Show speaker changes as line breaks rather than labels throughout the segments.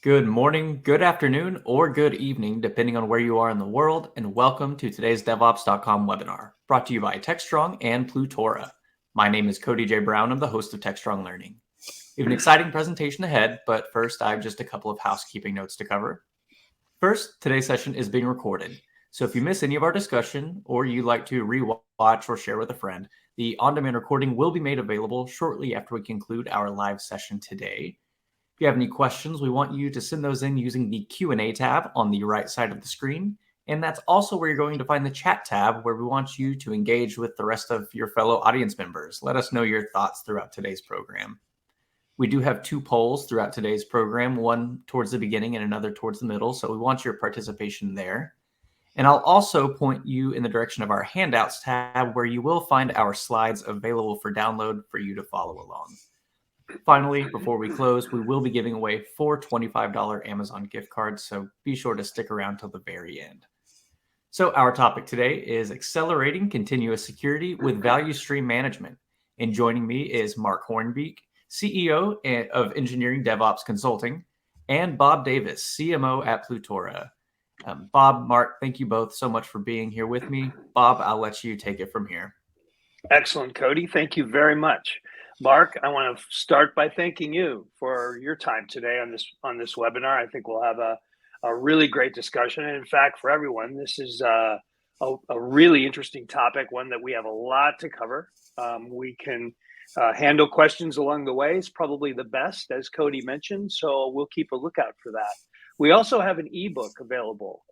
Good morning, good afternoon, or good evening, depending on where you are in the world, and welcome to today's DevOps.com webinar, brought to you by Techstrong and Plutora. My name is Cody J. Brown. I'm the host of Techstrong Learning. We have an exciting presentation ahead, but first, I have just a couple of housekeeping notes to cover. First, today's session is being recorded, so if you miss any of our discussion, or you'd like to rewatch or share with a friend, the on-demand recording will be made available shortly after we conclude our live session today. If you have any questions, we want you to send those in using the Q&A tab on the right side of the screen. And that's also where you're going to find the chat tab, where we want you to engage with the rest of your fellow audience members. Let us know your thoughts throughout today's program. We do have two polls throughout today's program, one towards the beginning and another towards the middle. So we want your participation there. And I'll also point you in the direction of our handouts tab, where you will find our slides available for download for you to follow along. Finally, before we close, we will be giving away 4 $25 Amazon gift cards, so be sure to stick around till the very end. So our topic today is accelerating continuous security with value stream management. And joining me is Mark Hornbeek, CEO of Engineering DevOps Consulting, and Bob Davis, CMO at Plutora. Bob, Mark, thank you both so much for being here with me. Bob, I'll let you take it from here.
Excellent, Cody. Thank you very much. Mark, I want to start by thanking you for your time today on this webinar. I think we'll have a really great discussion. And in fact, for everyone, this is a really interesting topic, one that we have a lot to cover. We can handle questions along the way. It's probably the best, as Cody mentioned, so we'll keep a lookout for that. We also have an ebook available.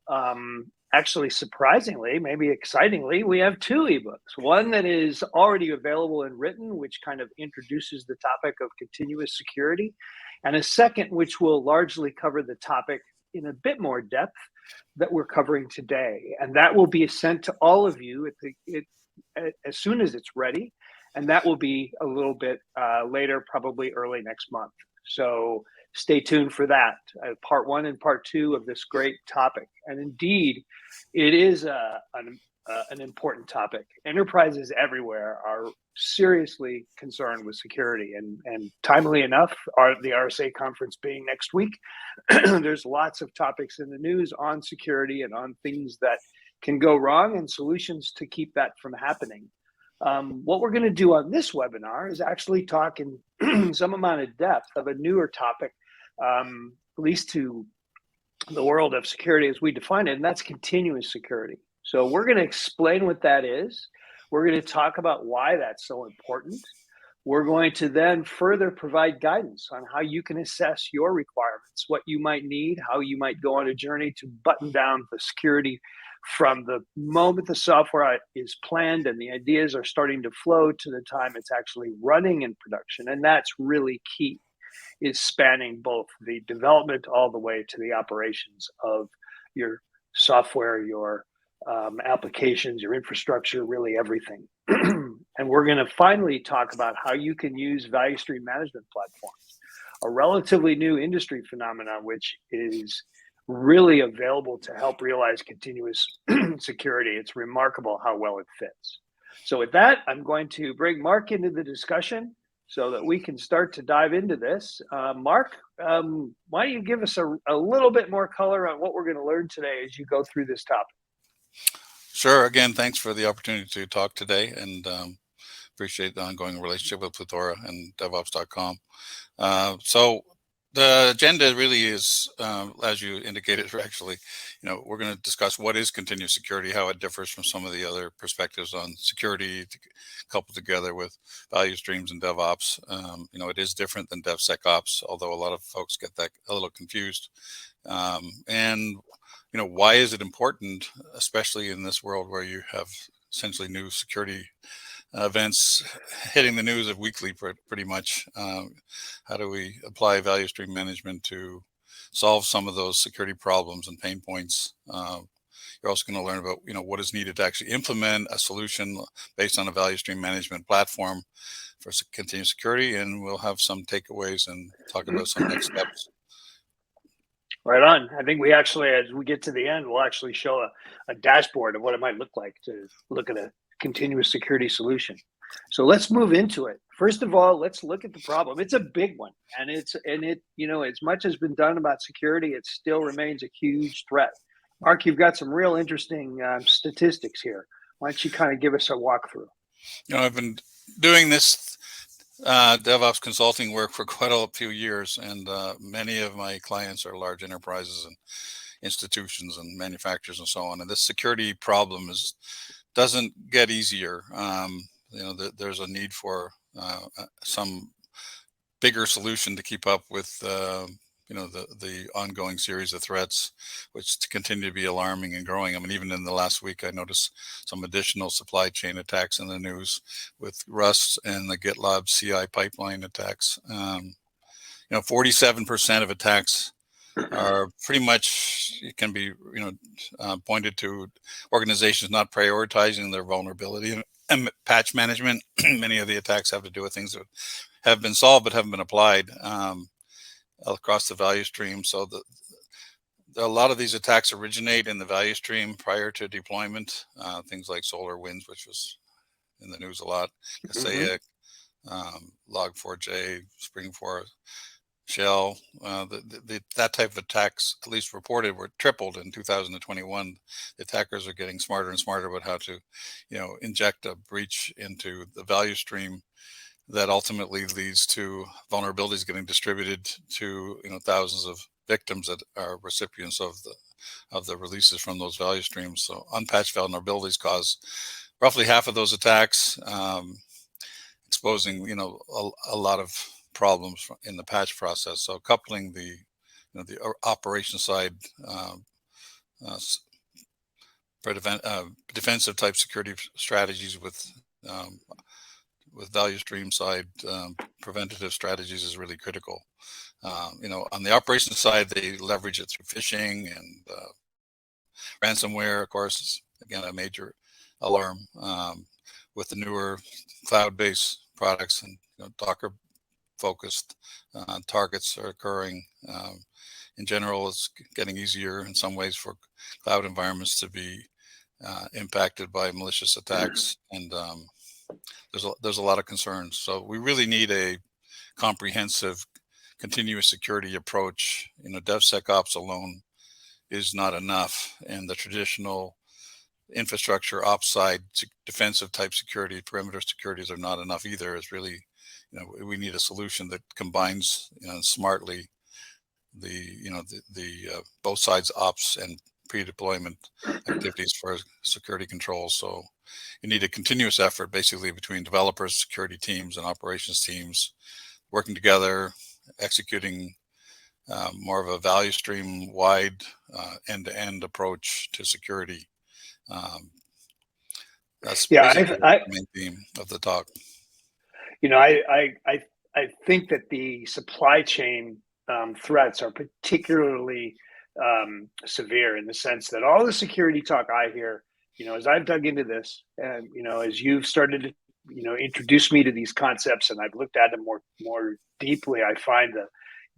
Actually, surprisingly, maybe excitingly, we have 2 ebooks. One that is already available and written, which kind of introduces the topic of continuous security, and a second, which will largely cover the topic in a bit more depth that we're covering today. And that will be sent to all of you as soon as it's ready. And that will be a little bit later, probably early next month. So stay tuned for that, part 1 and part 2 of this great topic. And indeed, it is an important topic. Enterprises everywhere are seriously concerned with security. And timely enough, the RSA conference being next week, there's lots of topics in the news on security and on things that can go wrong and solutions to keep that from happening. What we're going to do on this webinar is actually talk in some amount of depth of a newer topic, at least to the world of security as we define it, and that's continuous security. So we're going to explain what that is. We're going to talk about why that's so important. We're going to then further provide guidance on how you can assess your requirements, what you might need, how you might go on a journey to button down the security from the moment the software is planned and the ideas are starting to flow to the time it's actually running in production. And that's really key, is spanning both the development all the way to the operations of your software, your applications, your infrastructure, really everything. And we're going to finally talk about how you can use value stream management platforms, a relatively new industry phenomenon, which is really available to help realize continuous security. It's remarkable how well it fits. So with that, I'm going to bring Mark into the discussion so that we can start to dive into this. Mark, why don't you give us a little bit more color on what we're going to learn today as you go through this topic?
Sure. Again, thanks for the opportunity to talk today, and appreciate the ongoing relationship with Plutora and DevOps.com. So the agenda really is, as you indicated, actually, we're going to discuss what is continuous security, how it differs from some of the other perspectives on security, coupled together with value streams and DevOps. It is different than DevSecOps, although a lot of folks get that a little confused. And why is it important, especially in this world where you have essentially new security events hitting the news weekly, pretty much? How do we apply value stream management to solve some of those security problems and pain points? You're also going to learn about what is needed to actually implement a solution based on a value stream management platform for continuous security, and we'll have some takeaways and talk about some next steps.
Right on. I think we actually, as we get to the end, we'll actually show a dashboard of what it might look like to look at a continuous security solution. So let's move into it. First of all, let's look at the problem. It's a big one, and as much has been done about security, it still remains a huge threat. Mark, you've got some real interesting statistics here. Why don't you kind of give us a walkthrough?
I've been doing this DevOps consulting work for quite a few years, and many of my clients are large enterprises and institutions and manufacturers and so on. And this security problem doesn't get easier. There's a need for some bigger solution to keep up with the ongoing series of threats, which continue to be alarming and growing. I mean, even in the last week, I noticed some additional supply chain attacks in the news with Rust and the GitLab CI pipeline attacks. 47% of attacks are pretty much, it can be pointed to organizations not prioritizing their vulnerability and patch management. Many of the attacks have to do with things that have been solved but haven't been applied across the value stream. So a lot of these attacks originate in the value stream prior to deployment. Things like SolarWinds, which was in the news a lot, Kaseya, Log4j, Spring4, Shell. That type of attacks, at least reported, were tripled in 2021. The attackers are getting smarter and smarter about how to, inject a breach into the value stream that ultimately leads to vulnerabilities getting distributed to thousands of victims that are recipients of the releases from those value streams. So unpatched vulnerabilities cause roughly half of those attacks, exposing a lot of problems in the patch process. So coupling the operation side defensive type security strategies with value stream side preventative strategies is really critical. On the operations side, they leverage it through phishing and ransomware, of course, is again a major alarm with the newer cloud-based products and Docker focused targets are occurring. In general, it's getting easier in some ways for cloud environments to be impacted by malicious attacks, and there's a lot of concerns. So we really need a comprehensive continuous security approach. DevSecOps alone is not enough, and the traditional infrastructure ops side defensive type security, perimeter securities are not enough either. It's really, we need a solution that combines smartly the both sides ops and pre-deployment activities for security controls. So you need a continuous effort basically between developers, security teams, and operations teams working together, executing more of a value stream wide end-to-end approach to security. That's basically the main theme of the talk.
I think that the supply chain threats are particularly severe in the sense that all the security talk I hear, as I've dug into this, and as you've started to introduce me to these concepts, and I've looked at them more deeply, I find the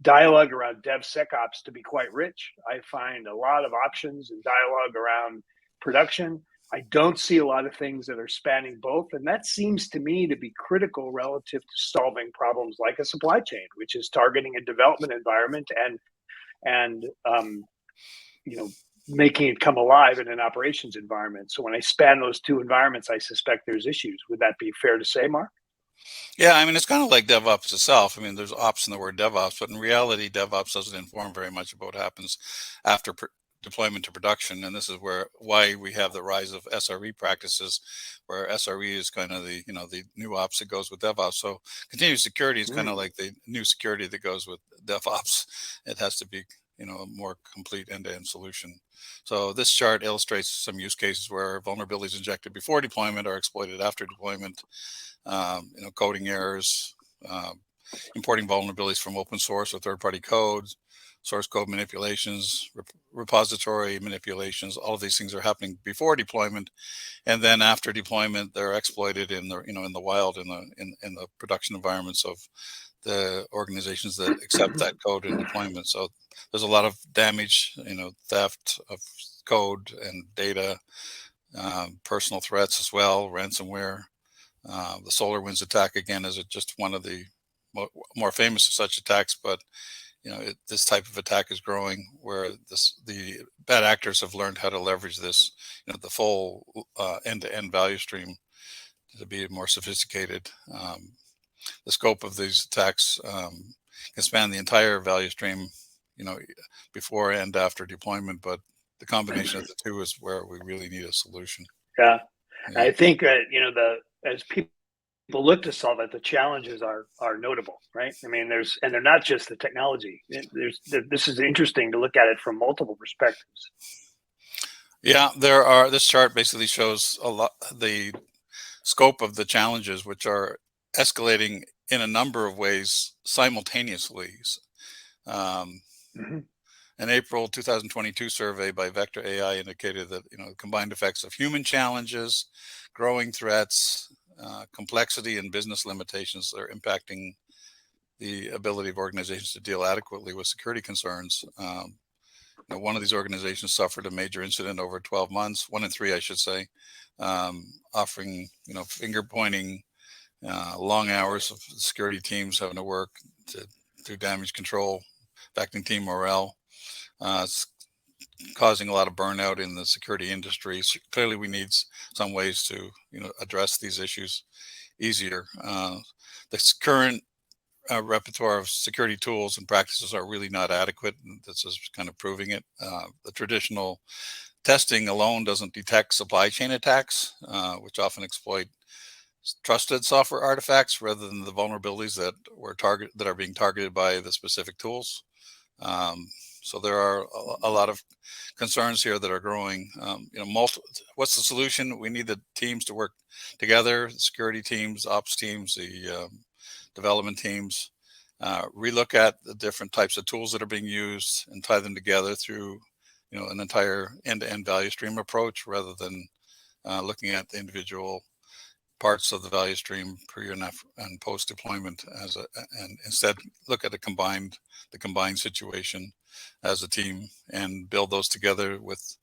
dialogue around DevSecOps to be quite rich. I find a lot of options and dialogue around production. I don't see a lot of things that are spanning both, and that seems to me to be critical relative to solving problems like a supply chain, which is targeting a development environment and making it come alive in an operations environment. So when I span those two environments, I suspect there's issues. Would that be fair to say, Mark?
Yeah, I mean, it's kind of like DevOps itself. I mean, there's ops in the word DevOps, but in reality, DevOps doesn't inform very much about what happens after deployment to production. And this is why we have the rise of SRE practices, where SRE is kind of the new ops that goes with DevOps. So continuous security is kind of like the new security that goes with DevOps. It has to be a more complete end-to-end solution. So this chart illustrates some use cases where vulnerabilities injected before deployment are exploited after deployment. Coding errors, importing vulnerabilities from open source or third-party codes, source code manipulations, repository manipulations. All of these things are happening before deployment, and then after deployment, they're exploited in the in the wild, in the production environments of the organizations that accept that code in deployment. So there's a lot of damage, theft of code and data, personal threats as well, ransomware. The SolarWinds attack, again, is just one of the more famous of such attacks, but this type of attack is growing, where the bad actors have learned how to leverage this, the full end-to-end value stream to be more sophisticated. The scope of these attacks can span the entire value stream, before and after deployment, but the combination of the two is where we really need a solution.
Yeah. I think that, as people look to solve it, the challenges are notable, right? I mean, and they're not just the technology. This is interesting to look at it from multiple perspectives.
Yeah, this chart basically shows the scope of the challenges, which are escalating in a number of ways simultaneously. An April 2022 survey by Vector AI indicated that the combined effects of human challenges, growing threats, complexity, and business limitations are impacting the ability of organizations to deal adequately with security concerns. One of these organizations suffered a major incident over 12 months, 1 in 3, I should say, offering finger pointing, long hours of security teams having to work to do damage control, affecting team morale. It's causing a lot of burnout in the security industry. So clearly, we need some ways to address these issues easier. This current repertoire of security tools and practices are really not adequate. And this is kind of proving it. The traditional testing alone doesn't detect supply chain attacks, which often exploit trusted software artifacts rather than the vulnerabilities that are being targeted by the specific tools. So there are a lot of concerns here that are growing. What's the solution? We need the teams to work together: the security teams, ops teams, the development teams. Relook at the different types of tools that are being used and tie them together through, an entire end-to-end value stream approach, rather than looking at the individual parts of the value stream pre and post deployment and instead look at the combined situation as a team and build those together with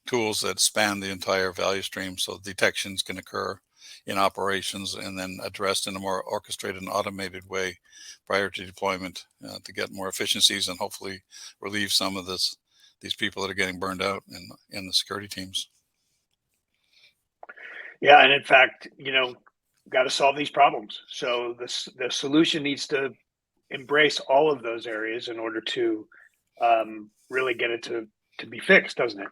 tools that span the entire value stream, so detections can occur in operations and then addressed in a more orchestrated and automated way prior to deployment to get more efficiencies and hopefully relieve some of these people that are getting burned out in the security teams.
Yeah, and in fact, got to solve these problems. So the solution needs to embrace all of those areas in order to really get it to be fixed, doesn't it?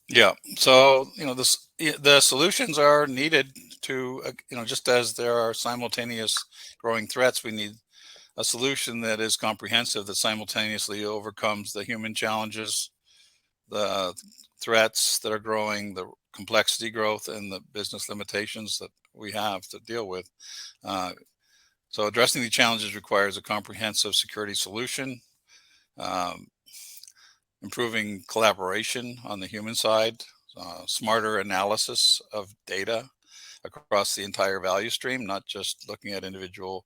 Yeah. So the solutions are needed to just as there are simultaneous growing threats, we need a solution that is comprehensive, that simultaneously overcomes the human challenges, the threats that are growing, the complexity growth, and the business limitations that we have to deal with. So addressing these challenges requires a comprehensive security solution, improving collaboration on the human side, smarter analysis of data across the entire value stream, not just looking at individual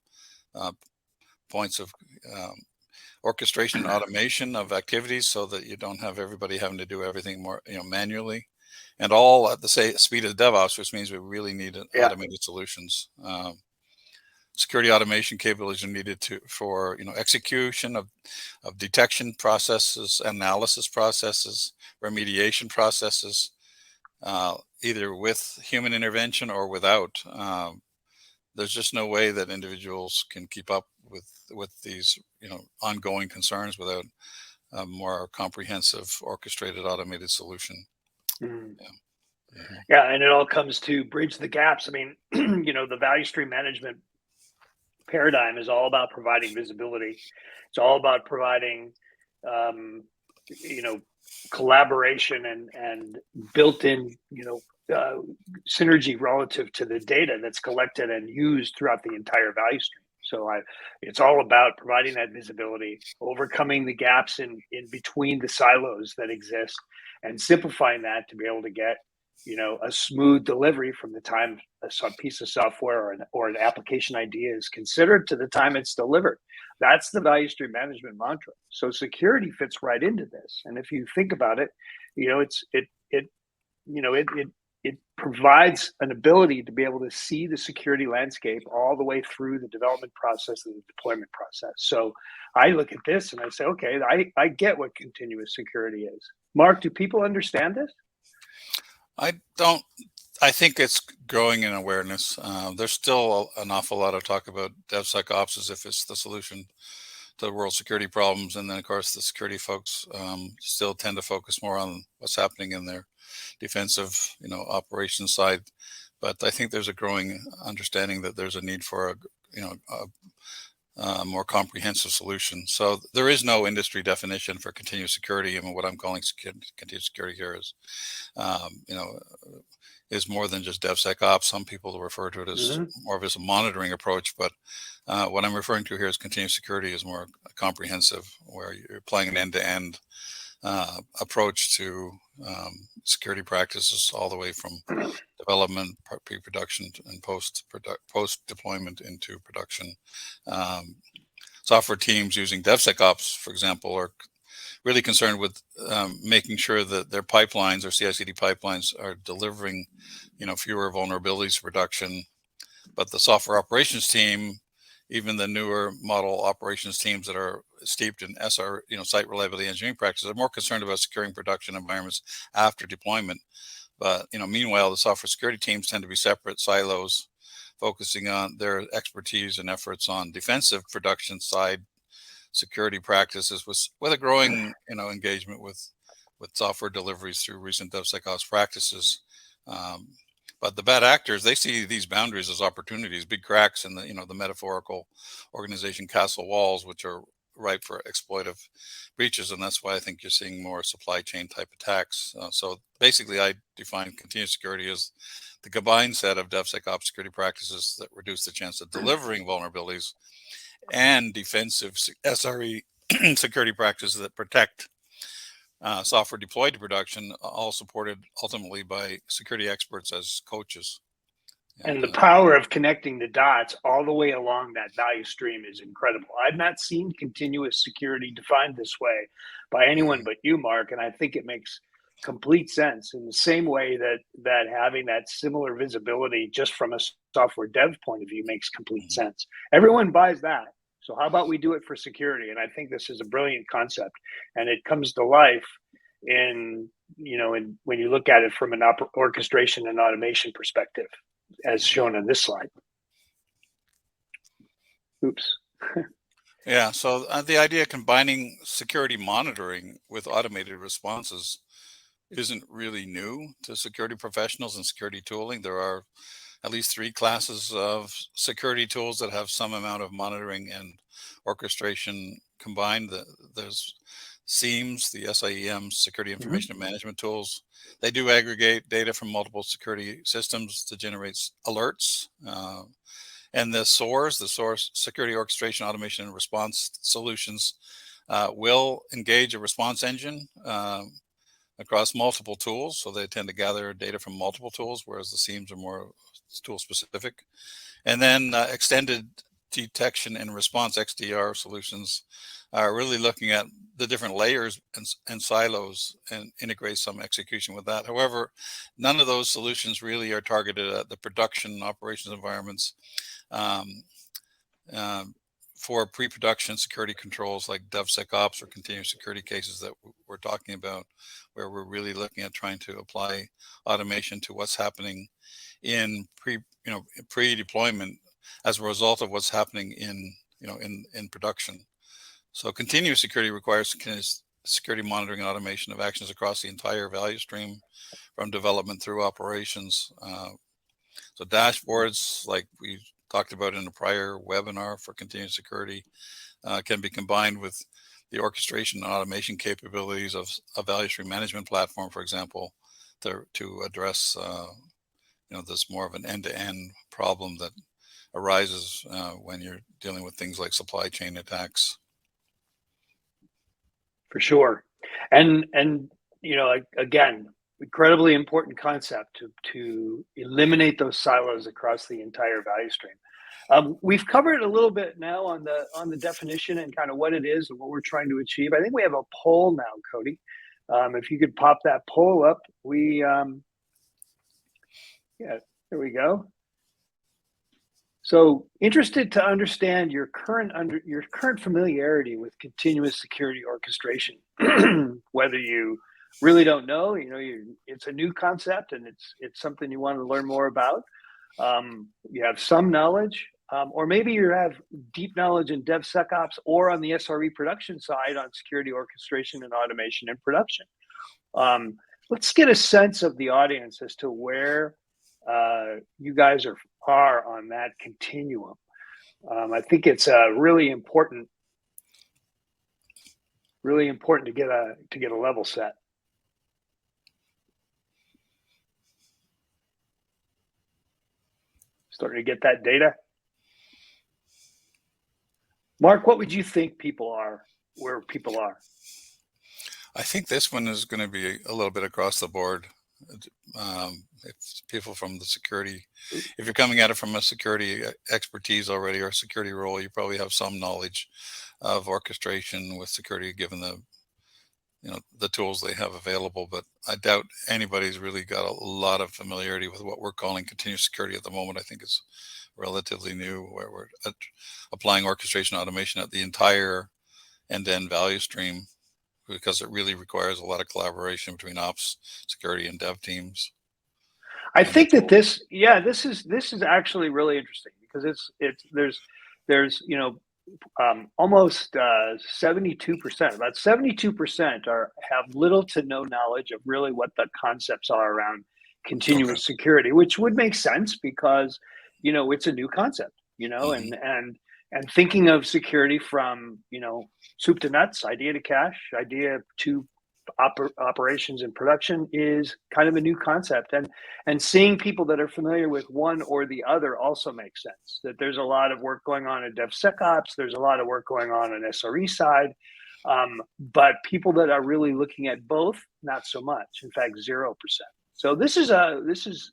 points of orchestration and automation of activities, so that you don't have everybody having to do everything more manually, and all at the speed of DevOps, which means we really need automated solutions. Security automation capabilities are needed for execution of detection processes, analysis processes, remediation processes, either with human intervention or without. There's just no way that individuals can keep up with these ongoing concerns without a more comprehensive, orchestrated, automated solution.
Yeah, and it all comes to bridge the gaps. I mean, the value stream management paradigm is all about providing visibility. It's all about providing, collaboration and built-in, synergy relative to the data that's collected and used throughout the entire value stream. So it's all about providing that visibility, overcoming the gaps in between the silos that exist, and simplifying that to be able to get a smooth delivery from the time a piece of software or an application idea is considered to the time it's delivered. That's the value stream management mantra. So security fits right into this. And if you think about it, it provides an ability to be able to see the security landscape all the way through the development process and the deployment process. So I look at this and I say, okay, I get what continuous security is. Mark, do people understand this?
I don't. I think it's growing in awareness. There's still an awful lot of talk about DevSecOps as if it's the solution to the world's security problems, and then of course the security folks still tend to focus more on what's happening in their defensive, operations side. But I think there's a growing understanding that there's a need for a more comprehensive solution. So there is no industry definition for continuous security. I mean, what I'm calling continuous security here is, is more than just DevSecOps. Some people refer to it as more of as a monitoring approach, but what I'm referring to here is continuous security is more comprehensive, where you're applying an end-to-end approach to security practices all the way from development, pre-production, and post-deployment into production. Software teams using DevSecOps, for example, are really concerned with making sure that their pipelines or CI/CD pipelines are delivering, fewer vulnerabilities to production. But the software operations team, even the newer model operations teams that are steeped in site reliability engineering practices, are more concerned about securing production environments after deployment. But meanwhile, the software security teams tend to be separate silos, focusing on their expertise and efforts on defensive production side security practices, with a growing engagement with software deliveries through recent DevSecOps practices. But the bad actors, they see these boundaries as opportunities, big cracks in the metaphorical organization castle walls, which are ripe for exploitive breaches, and that's why I think you're seeing more supply chain type attacks. So basically, I define continuous security as the combined set of DevSecOps security practices that reduce the chance of delivering vulnerabilities and defensive SRE security practices that protect software deployed to production, all supported ultimately by security experts as coaches.
And the power of connecting the dots all the way along that value stream is incredible. I've not seen continuous security defined this way by anyone but you, Mark, and I think it makes complete sense, in the same way that having that similar visibility just from a software dev point of view makes complete sense. Everyone buys that. So how about we do it for security? And I think this is a brilliant concept, and it comes to life in when you look at it from an orchestration and automation perspective, as shown on this slide. Oops.
Yeah, so the idea of combining security monitoring with automated responses isn't really new to security professionals and security tooling. There are at least 3 classes of security tools that have some amount of monitoring and orchestration combined. There's SIEMs, the SIEMs, security information management tools. They do aggregate data from multiple security systems to generate alerts. And the SOARs, the source security orchestration, automation, and response solutions, will engage a response engine across multiple tools. So they tend to gather data from multiple tools, whereas the SIEMs are more tool specific. And then extended detection and response, XDR solutions, are really looking at the different layers and silos and integrate some execution with that. However, none of those solutions really are targeted at the production operations environments for pre-production security controls like DevSecOps or continuous security cases that we're talking about, where we're really looking at trying to apply automation to what's happening in pre-deployment as a result of what's happening in production. So continuous security requires security monitoring and automation of actions across the entire value stream, from development through operations. So dashboards, like we talked about in a prior webinar for continuous security, can be combined with the orchestration and automation capabilities of a value stream management platform, for example, to address this more of an end-to-end problem that arises when you're dealing with things like supply chain attacks.
For sure. And again, incredibly important concept to eliminate those silos across the entire value stream. We've covered a little bit now on the definition and kind of what it is and what we're trying to achieve. I think we have a poll now, Cody. If you could pop that poll up, Yeah, there we go. So interested to understand your current familiarity with continuous security orchestration. Whether you really don't know, it's a new concept and it's something you want to learn more about. You have some knowledge, or maybe you have deep knowledge in DevSecOps or on the SRE production side on security orchestration and automation in production. Let's get a sense of the audience as to where you guys are on that continuum. I think it's really important to get a level set. Starting to get that data. Mark, what would you think where people are?
I think this one is going to be a little bit across the board. It's people from the security. If you're coming at it from a security expertise already or a security role, you probably have some knowledge of orchestration with security, given the tools they have available. But I doubt anybody's really got a lot of familiarity with what we're calling continuous security at the moment. I think it's relatively new, where we're applying orchestration automation at the entire end-to-end value stream, because it really requires a lot of collaboration between ops, security, and dev teams.
I think that this is actually really interesting, because there's almost 72%, about 72% have little to no knowledge of really what the concepts are around continuous security, which would make sense because it's a new concept, and thinking of security from soup to nuts, idea to cache, idea to operations and production is kind of a new concept, and seeing people that are familiar with one or the other also makes sense. That there's a lot of work going on in DevSecOps, there's a lot of work going on SRE side, but people that are really looking at both, not so much. In fact, 0%. So this is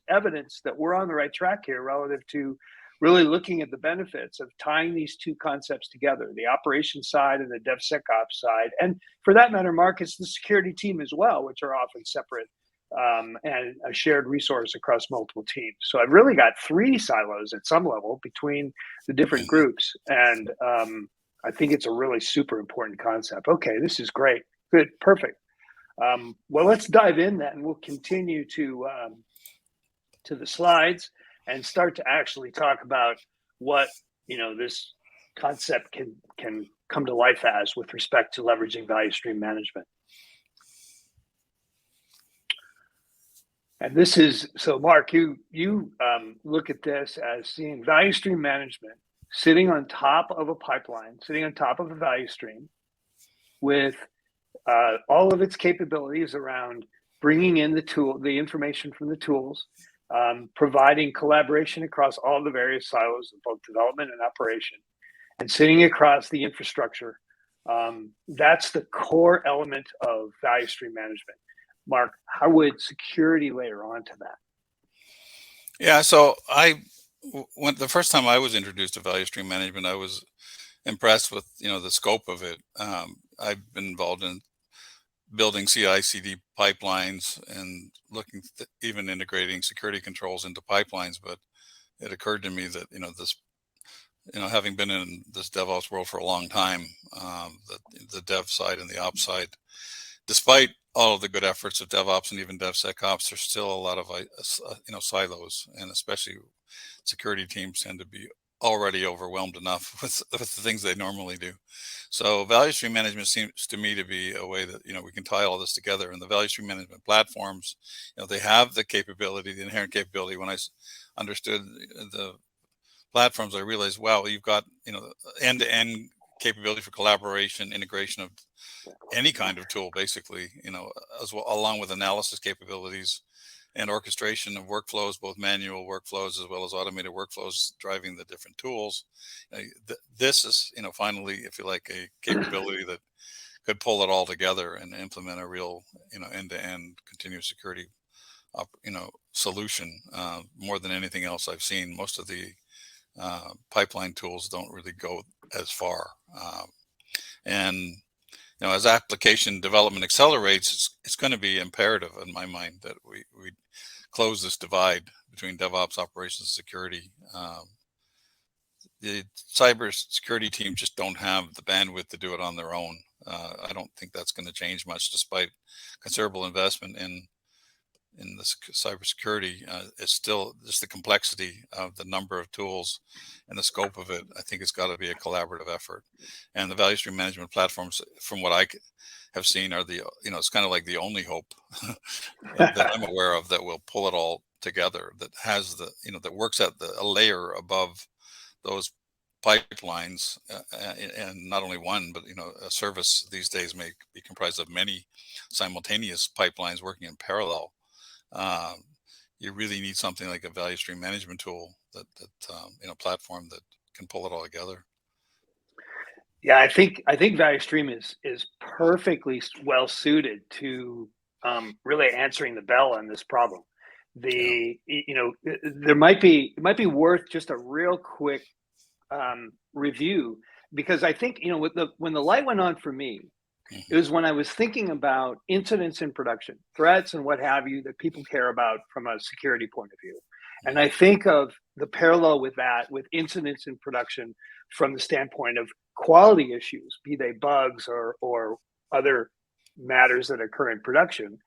evidence that we're on the right track here relative to really looking at the benefits of tying these two concepts together, the operations side and the DevSecOps side. And for that matter, Mark, it's the security team as well, which are often separate and a shared resource across multiple teams. So I've really got 3 silos at some level between the different groups. And I think it's a really super important concept. Okay, this is great. Good, perfect. Well, let's dive in then. We'll continue to the slides and start to actually talk about what this concept can come to life as with respect to leveraging value stream management. And this is, so Mark, you look at this as seeing value stream management sitting on top of a pipeline, sitting on top of a value stream with all of its capabilities around bringing in the information from the tools, providing collaboration across all the various silos of both development and operation, and sitting across the infrastructure. That's the core element of value stream management. Mark, how would security layer onto that?
Yeah, so the first time I was introduced to value stream management, I was impressed with the scope of it. I've been involved in building CI/CD pipelines and looking even integrating security controls into pipelines. But it occurred to me that having been in this DevOps world for a long time, the dev side and the ops side, despite all of the good efforts of DevOps and even DevSecOps, there's still a lot of silos, and especially security teams tend to be already overwhelmed enough with the things they normally do. So value stream management seems to me to be a way that we can tie all this together. And the value stream management platforms, they have the capability, the inherent capability. When I understood the platforms, I realized, wow, you've got end-to-end capability for collaboration, integration of any kind of tool, basically, as well, along with analysis capabilities and orchestration of workflows, both manual workflows as well as automated workflows driving the different tools. This is, finally, if you like, a capability that could pull it all together and implement a real, end-to-end continuous security, solution. More than anything else I've seen, most of the pipeline tools don't really go as far. And as application development accelerates, it's going to be imperative in my mind that we close this divide between DevOps, operations, security. The cybersecurity team just don't have the bandwidth to do it on their own. I don't think that's going to change much, despite considerable investment in the cybersecurity. It's still just the complexity of the number of tools and the scope of it. I think it's got to be a collaborative effort. And the value stream management platforms, from what I have seen, are it's kind of like the only hope that I'm aware of that will pull it all together. That has that works at a layer above those pipelines, and not only one, but a service these days may be comprised of many simultaneous pipelines working in parallel. You really need something like a value stream management tool that platform that can pull it all together.
Yeah, I think value stream is perfectly well suited to really answering the bell on this problem. There might be worth just a real quick review, because I think when the light went on for me, it was when I was thinking about incidents in production, threats and what have you that people care about from a security point of view. And I think of the parallel with that, with incidents in production from the standpoint of quality issues, be they bugs or other matters that occur in production,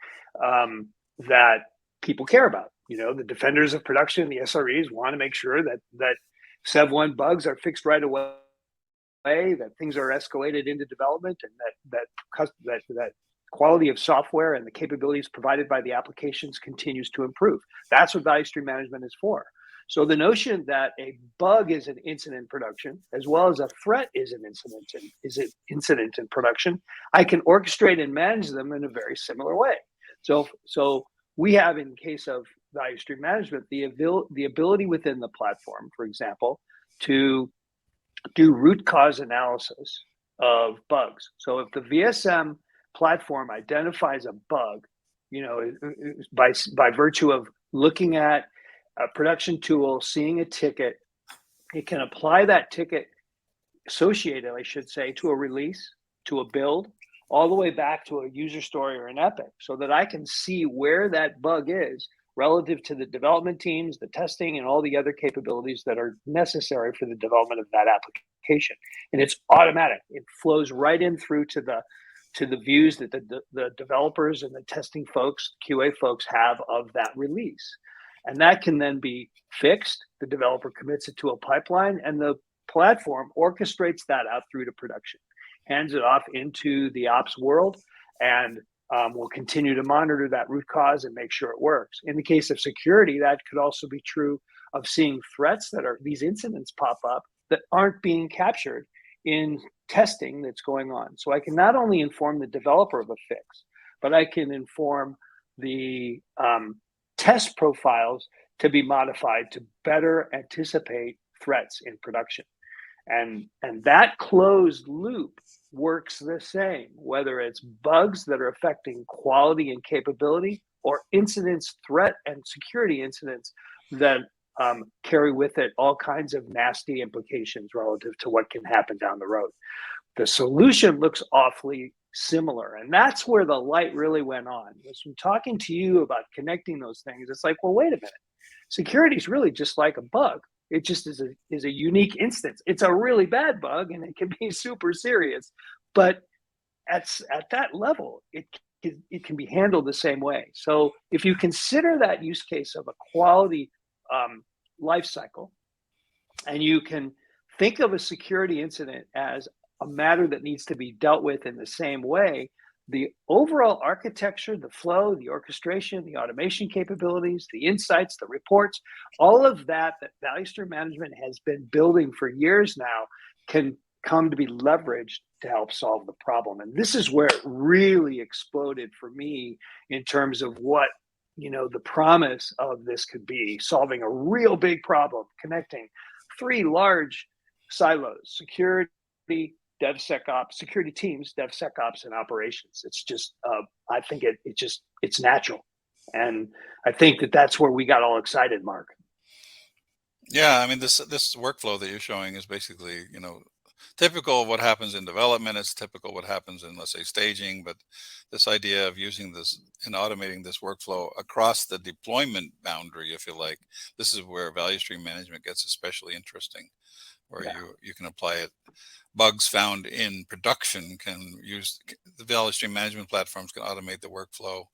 that people care about. The defenders of production, the SREs, want to make sure that Sev1 bugs are fixed right away, that things are escalated into development, and that quality of software and the capabilities provided by the applications continues to improve. That's what value stream management is for. So the notion that a bug is an incident in production, as well as a threat is an incident in production, I can orchestrate and manage them in a very similar way. So we have, in case of value stream management, the ability within the platform, for example, to do root cause analysis of bugs. So if the VSM platform identifies a bug, by virtue of looking at a production tool, seeing a ticket, it can apply that ticket associated, I should say, to a release, to a build, all the way back to a user story or an epic, so that I can see where that bug is relative to the development teams, the testing, and all the other capabilities that are necessary for the development of that application. And it's automatic. It flows right in through to the views that the developers and the testing folks, QA folks, have of that release. And that can then be fixed. The developer commits it to a pipeline, and the platform orchestrates that out through to production, hands it off into the ops world, and we'll continue to monitor that root cause and make sure it works. In the case of security, that could also be true of seeing threats these incidents pop up that aren't being captured in testing that's going on. So I can not only inform the developer of a fix, but I can inform the test profiles to be modified to better anticipate threats in production. And that closed loop works the same, whether it's bugs that are affecting quality and capability, or incidents, threat and security incidents that carry with it all kinds of nasty implications relative to what can happen down the road. The solution looks awfully similar, and that's where the light really went on. Was from talking to you about connecting those things. It's like, well, wait a minute. Security is really just like a bug. It just is a unique instance. It's a really bad bug, and it can be super serious. But at that level, it can be handled the same way. So if you consider that use case of a quality life cycle, and you can think of a security incident as a matter that needs to be dealt with in the same way, the overall architecture, the flow, the orchestration, the automation capabilities, the insights, the reports, all of that value stream management has been building for years now can come to be leveraged to help solve the problem. And this is where it really exploded for me in terms of what, the promise of this could be, solving a real big problem, connecting three large silos: security, DevSecOps, security teams, DevSecOps, and operations. It's just, I think it's natural. And I think that's where we got all excited, Mark.
Yeah, I mean, this workflow that you're showing is basically, typical of what happens in development. It's typical what happens in, let's say, staging. But this idea of using this and automating this workflow across the deployment boundary, if you like, this is where value stream management gets especially interesting, where you can apply it. Bugs found in production can use the value stream management platforms can automate the workflow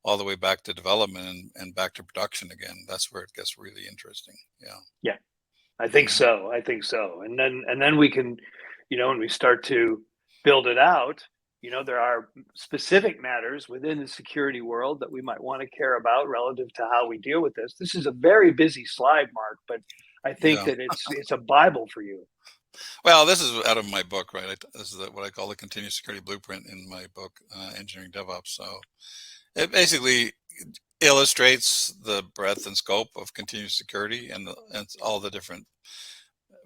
all the way back to development and back to production again. That's where it gets really interesting.
Yeah, I think so. I think so. And then we can, when we start to build it out, there are specific matters within the security world that we might want to care about relative to how we deal with this. This is a very busy slide, Mark, but I think that it's a Bible for you.
Well, this is out of my book, right? This is what I call the continuous security blueprint in my book, Engineering DevOps. So it basically illustrates the breadth and scope of continuous security and all the different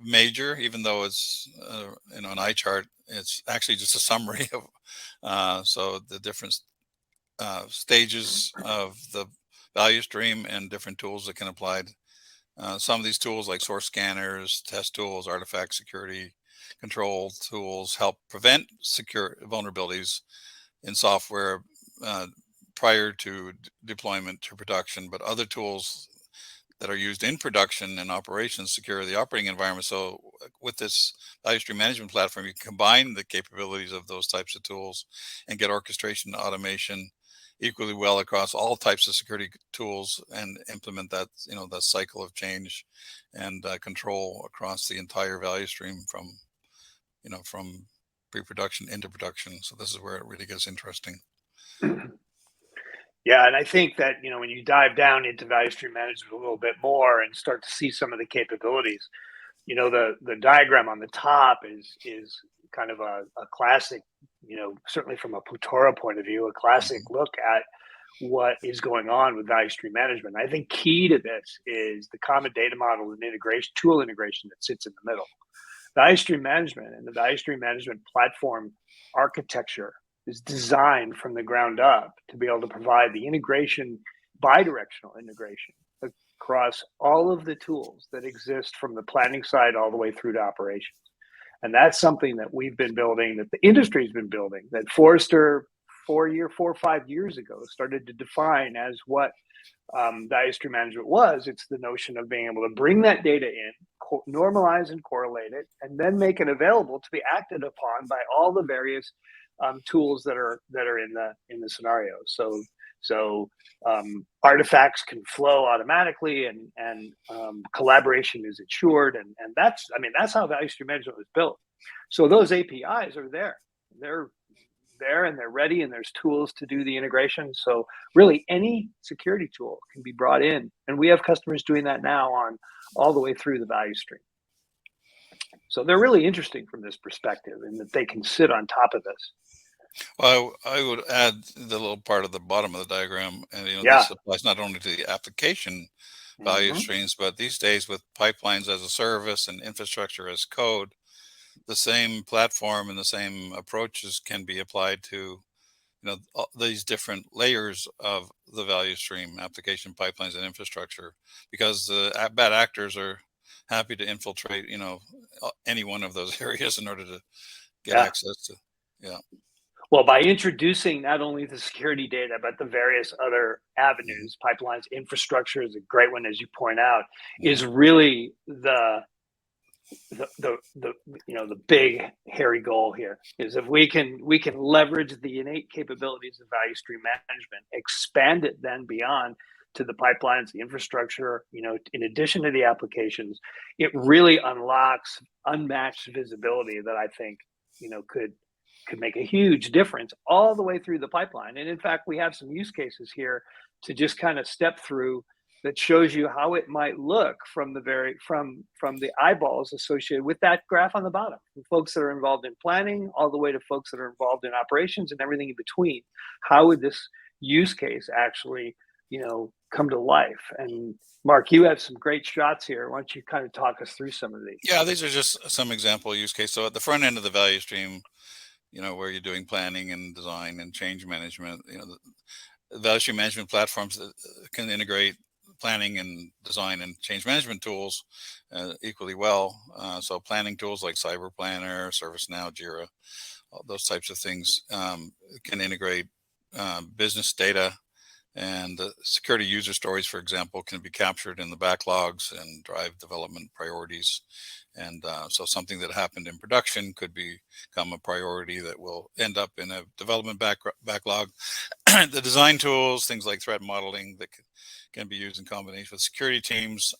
major, even though it's an eye chart, it's actually just a summary of so the different stages of the value stream and different tools that can apply. Some of these tools like source scanners, test tools, artifact security control tools help prevent secure vulnerabilities in software prior to deployment to production, but other tools that are used in production and operations secure the operating environment. So with this value stream management platform, you combine the capabilities of those types of tools and get orchestration and automation equally well across all types of security tools and implement that, that cycle of change and control across the entire value stream from pre-production into production. So this is where it really gets interesting.
Yeah, and I think that, when you dive down into value stream management a little bit more and start to see some of the capabilities, the diagram on the top is kind of a classic, certainly from a Plutora point of view, a classic look at what is going on with value stream management. I think key to this is the common data model and integration, tool integration that sits in the middle. Value stream management and the value stream management platform architecture is designed from the ground up to be able to provide the integration, bidirectional integration across all of the tools that exist from the planning side all the way through to operations. And that's something that we've been building, that the industry's been building, that Forrester 4 or 5 years ago started to define as what value stream management was. It's the notion of being able to bring that data in, normalize and correlate it, and then make it available to be acted upon by all the various tools that are in the scenario. So artifacts can flow automatically, and collaboration is assured, and that's how value stream management was built. So those APIs are there. They're there and they're ready, and there's tools to do the integration. So really any security tool can be brought in, and we have customers doing that now on all the way through the value stream. So they're really interesting from this perspective, in that they can sit on top of this.
Well, I would add the little part at the bottom of the diagram, and this applies not only to the application value streams, but these days with pipelines as a service and infrastructure as code, the same platform and the same approaches can be applied to these different layers of the value stream, application pipelines and infrastructure, because the bad actors are happy to infiltrate any one of those areas in order to get access to.
Well, by introducing not only the security data, but the various other avenues, pipelines, infrastructure is a great one, as you point out, is really the big hairy goal here. Is if we can leverage the innate capabilities of value stream management, expand it then beyond to the pipelines, the infrastructure, in addition to the applications, it really unlocks unmatched visibility that I think could make a huge difference all the way through the pipeline. And in fact, we have some use cases here to just kind of step through that shows you how it might look from the eyeballs associated with that graph on the bottom, from folks that are involved in planning all the way to folks that are involved in operations and everything in between. How would this use case actually come to life? And Mark, you have some great shots here. Why don't you kind of talk us through some of these?
Yeah, these are just some example use cases. So at the front end of the value stream, where you're doing planning and design and change management, the value stream management platforms that can integrate planning and design and change management tools equally well. So planning tools like Cyber Planner, ServiceNow, Jira, all those types of things can integrate business data, and security user stories, for example, can be captured in the backlogs and drive development priorities. And so something that happened in production could become a priority that will end up in a development backlog. The design tools, things like threat modeling, that can be used in combination with security teams.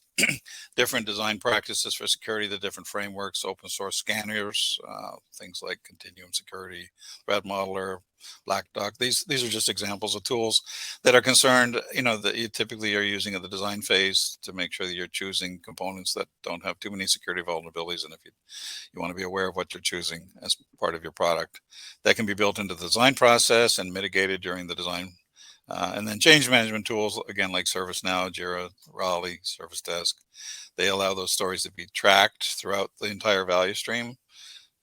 Different design practices for security, the different frameworks, open source scanners, things like Continuum Security, Threat Modeler, Black Duck. These are just examples of tools that are concerned, that you typically are using at the design phase to make sure that you're choosing components that don't have too many security vulnerabilities. And if you want to be aware of what you're choosing as part of your product, that can be built into the design process and mitigated during the design. And then change management tools, again, like ServiceNow, Jira, Raleigh, Service Desk, they allow those stories to be tracked throughout the entire value stream.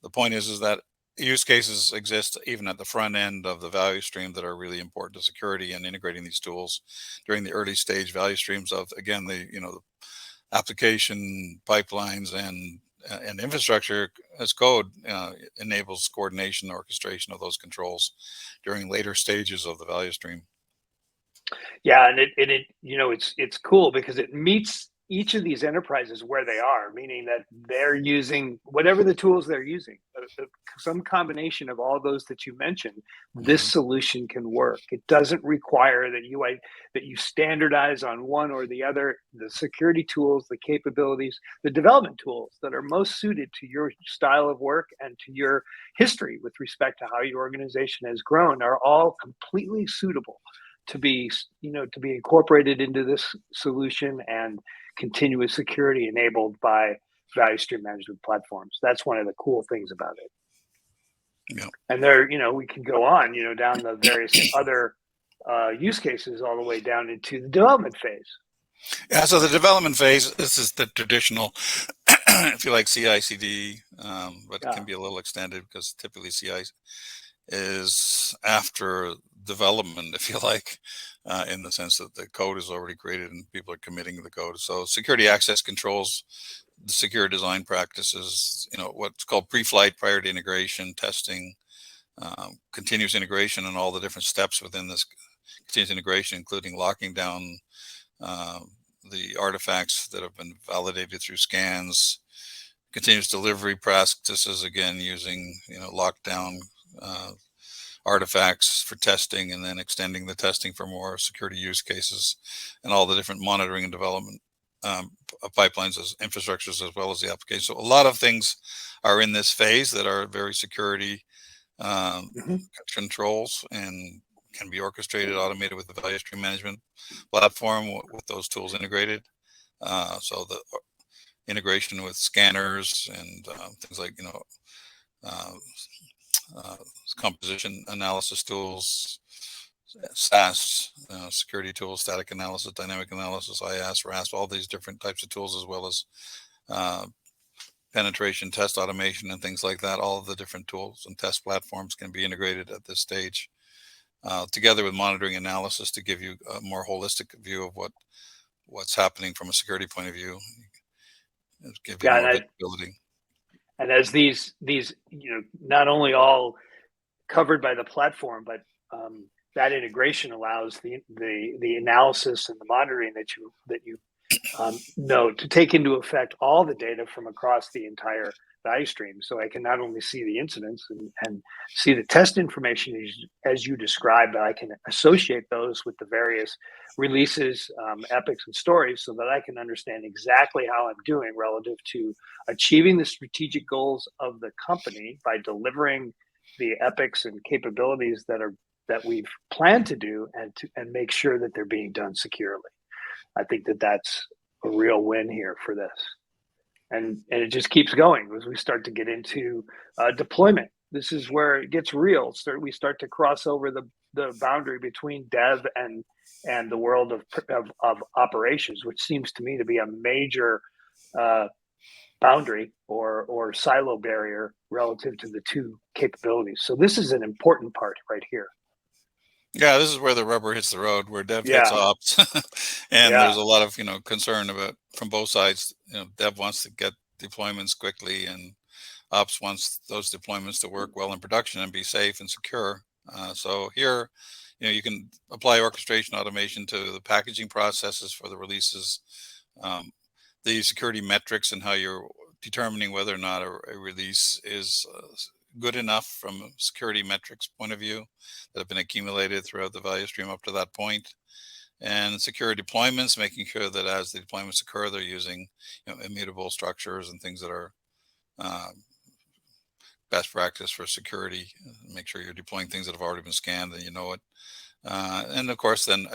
The point is that use cases exist even at the front end of the value stream that are really important to security, and integrating these tools during the early stage value streams of, again, the application pipelines and infrastructure as code enables coordination, orchestration of those controls during later stages of the value stream.
Yeah, and it's cool because it meets each of these enterprises where they are, meaning that they're using whatever the tools they're using, some combination of all those that you mentioned. This solution can work. It doesn't require that you standardize on one or the other. The security tools, the capabilities, the development tools that are most suited to your style of work and to your history with respect to how your organization has grown are all completely suitable to be incorporated into this solution and continuous security enabled by value stream management platforms. That's one of the cool things about it.
Yeah.
And there, we can go on, down the various other use cases all the way down into the development phase.
Yeah, so the development phase, this is the traditional, if you like, CI/CD, but it can be a little extended because typically CI is after development, if you like, in the sense that the code is already created and people are committing the code. So security access controls, the secure design practices, what's called pre-flight, prior to integration, testing, continuous integration, and all the different steps within this continuous integration, including locking down the artifacts that have been validated through scans, continuous delivery practices, again, using, lockdown artifacts for testing, and then extending the testing for more security use cases, and all the different monitoring and development pipelines as infrastructures, as well as the application. So a lot of things are in this phase that are very security controls, and can be orchestrated, automated with the value stream management platform with those tools integrated. So the integration with scanners and things like, composition analysis tools, SAS, security tools, static analysis, dynamic analysis, IaaS, RASP, all these different types of tools, as well as penetration test automation and things like that. All of the different tools and test platforms can be integrated at this stage, together with monitoring analysis to give you a more holistic view of what's happening from a security point of view, give you more visibility.
And as these not only all covered by the platform, but that integration allows the analysis and the monitoring that you know to take into effect all the data from across the entire value stream. So I can not only see the incidents and see the test information as you described, but I can associate those with the various releases, epics, and stories, so that I can understand exactly how I'm doing relative to achieving the strategic goals of the company by delivering the epics and capabilities that we've planned to do, and make sure that they're being done securely. I think that's a real win here for this. And it just keeps going as we start to get into deployment. This is where it gets real. We start to cross over the boundary between dev and the world of operations, which seems to me to be a major boundary or silo barrier relative to the two capabilities. So this is an important part right here.
Yeah, this is where the rubber hits the road, where dev hits
Yeah,
ops, and
yeah,
there's a lot of concern about from both sides. Dev wants to get deployments quickly, and ops wants those deployments to work well in production and be safe and secure. So here, you can apply orchestration automation to the packaging processes for the releases, um, the security metrics, and how you're determining whether or not a release is good enough from a security metrics point of view that have been accumulated throughout the value stream up to that point. And secure deployments, making sure that as the deployments occur, they're using immutable structures and things that are uh, best practice for security. Make sure you're deploying things that have already been scanned and you know it. And of course, then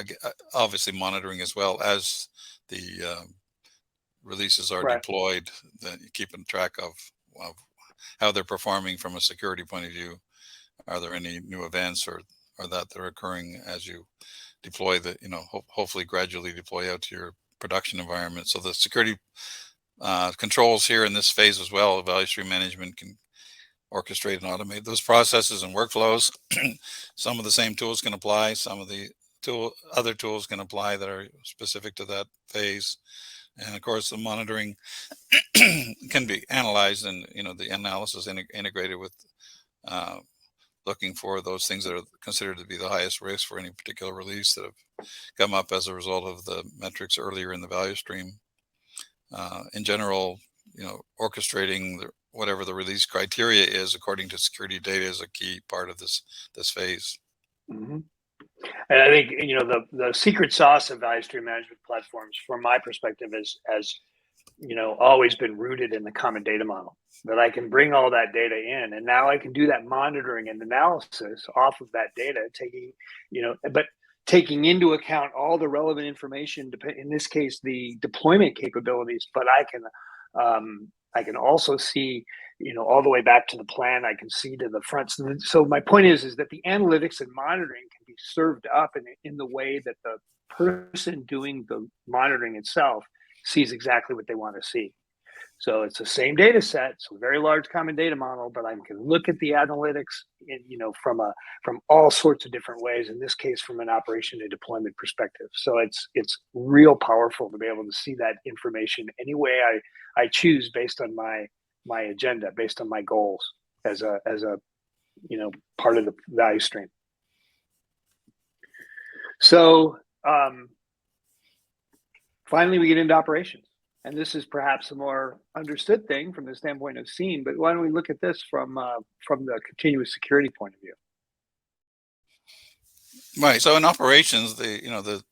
obviously monitoring as well as the releases are
right.
deployed, that you keeping track of how they're performing from a security point of view. Are there any new events or that are occurring as you deploy the, hopefully gradually deploy out to your production environment? So the security controls here in this phase as well, value stream management can orchestrate and automate those processes and workflows. Some of the same tools can apply, some of the other tools can apply that are specific to that phase. And of course, the monitoring can be analyzed, and the analysis integrated with looking for those things that are considered to be the highest risk for any particular release that have come up as a result of the metrics earlier in the value stream. In general, orchestrating whatever the release criteria is according to security data is a key part of this phase.
Mm-hmm. And I think the secret sauce of value stream management platforms, from my perspective, has always been rooted in the common data model. That I can bring all that data in, and now I can do that monitoring and analysis off of that data, taking into account all the relevant information. In this case, the deployment capabilities, but I can also see all the way back to the plan. I can see to the front. So my point is that the analytics and monitoring can be served up in the way that the person doing the monitoring itself sees exactly what they want to see. So it's the same data set, so very large common data model, but I can look at the analytics from all sorts of different ways, in this case from an operation and deployment perspective. So it's real powerful to be able to see that information any way I choose, based on my agenda, based on my goals as a part of the value stream. So finally, we get into operations. And this is perhaps a more understood thing from the standpoint of SIEM, but why don't we look at this from the continuous security point of view?
Right. So in operations, the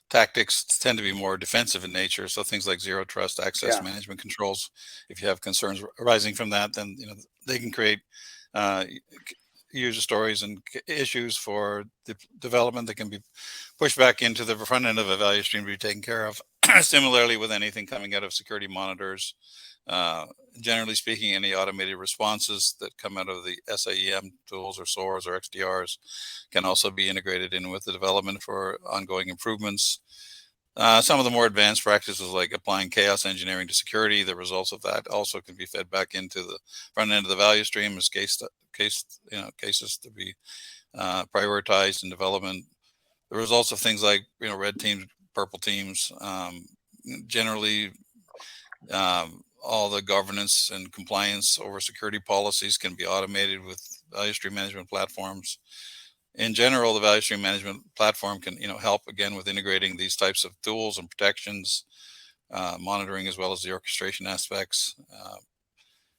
tactics tend to be more defensive in nature. So things like zero trust access management controls, if you have concerns arising from that, then they can create user stories and issues for development that can be pushed back into the front end of a value stream to be taken care of. Similarly, with anything coming out of security monitors, generally speaking, any automated responses that come out of the SIEM tools or SOARs or XDRs can also be integrated in with the development for ongoing improvements. Some of the more advanced practices, like applying chaos engineering to security, the results of that also can be fed back into the front end of the value stream as cases to be prioritized in development. The results of things like red teams, purple teams, generally all the governance and compliance over security policies can be automated with value stream management platforms. In general, the value stream management platform can help again with integrating these types of tools and protections, monitoring, as well as the orchestration aspects,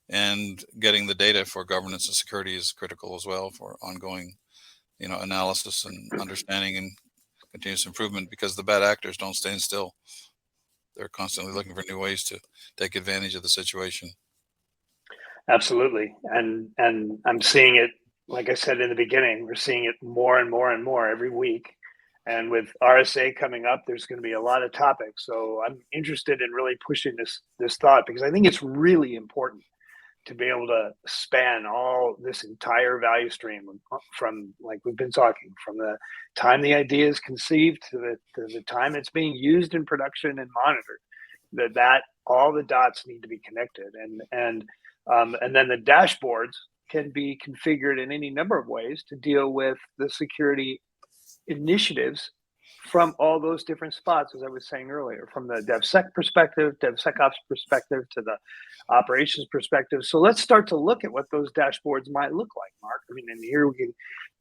and getting the data for governance and security is critical as well for ongoing analysis and understanding and continuous improvement, because the bad actors don't stand still. They're constantly looking for new ways to take advantage of the situation.
Absolutely. And I'm seeing it, like I said in the beginning, we're seeing it more and more and more every week. And with RSA coming up, there's going to be a lot of topics. So I'm interested in really pushing this thought, because I think it's really important to be able to span all this entire value stream, from, like we've been talking, from the time the idea is conceived to the time it's being used in production and monitored. That all the dots need to be connected, and then the dashboards can be configured in any number of ways to deal with the security initiatives from all those different spots, as I was saying earlier, from the DevSec perspective, DevSecOps perspective, to the operations perspective. So let's start to look at what those dashboards might look like, Mark. I mean, and here we can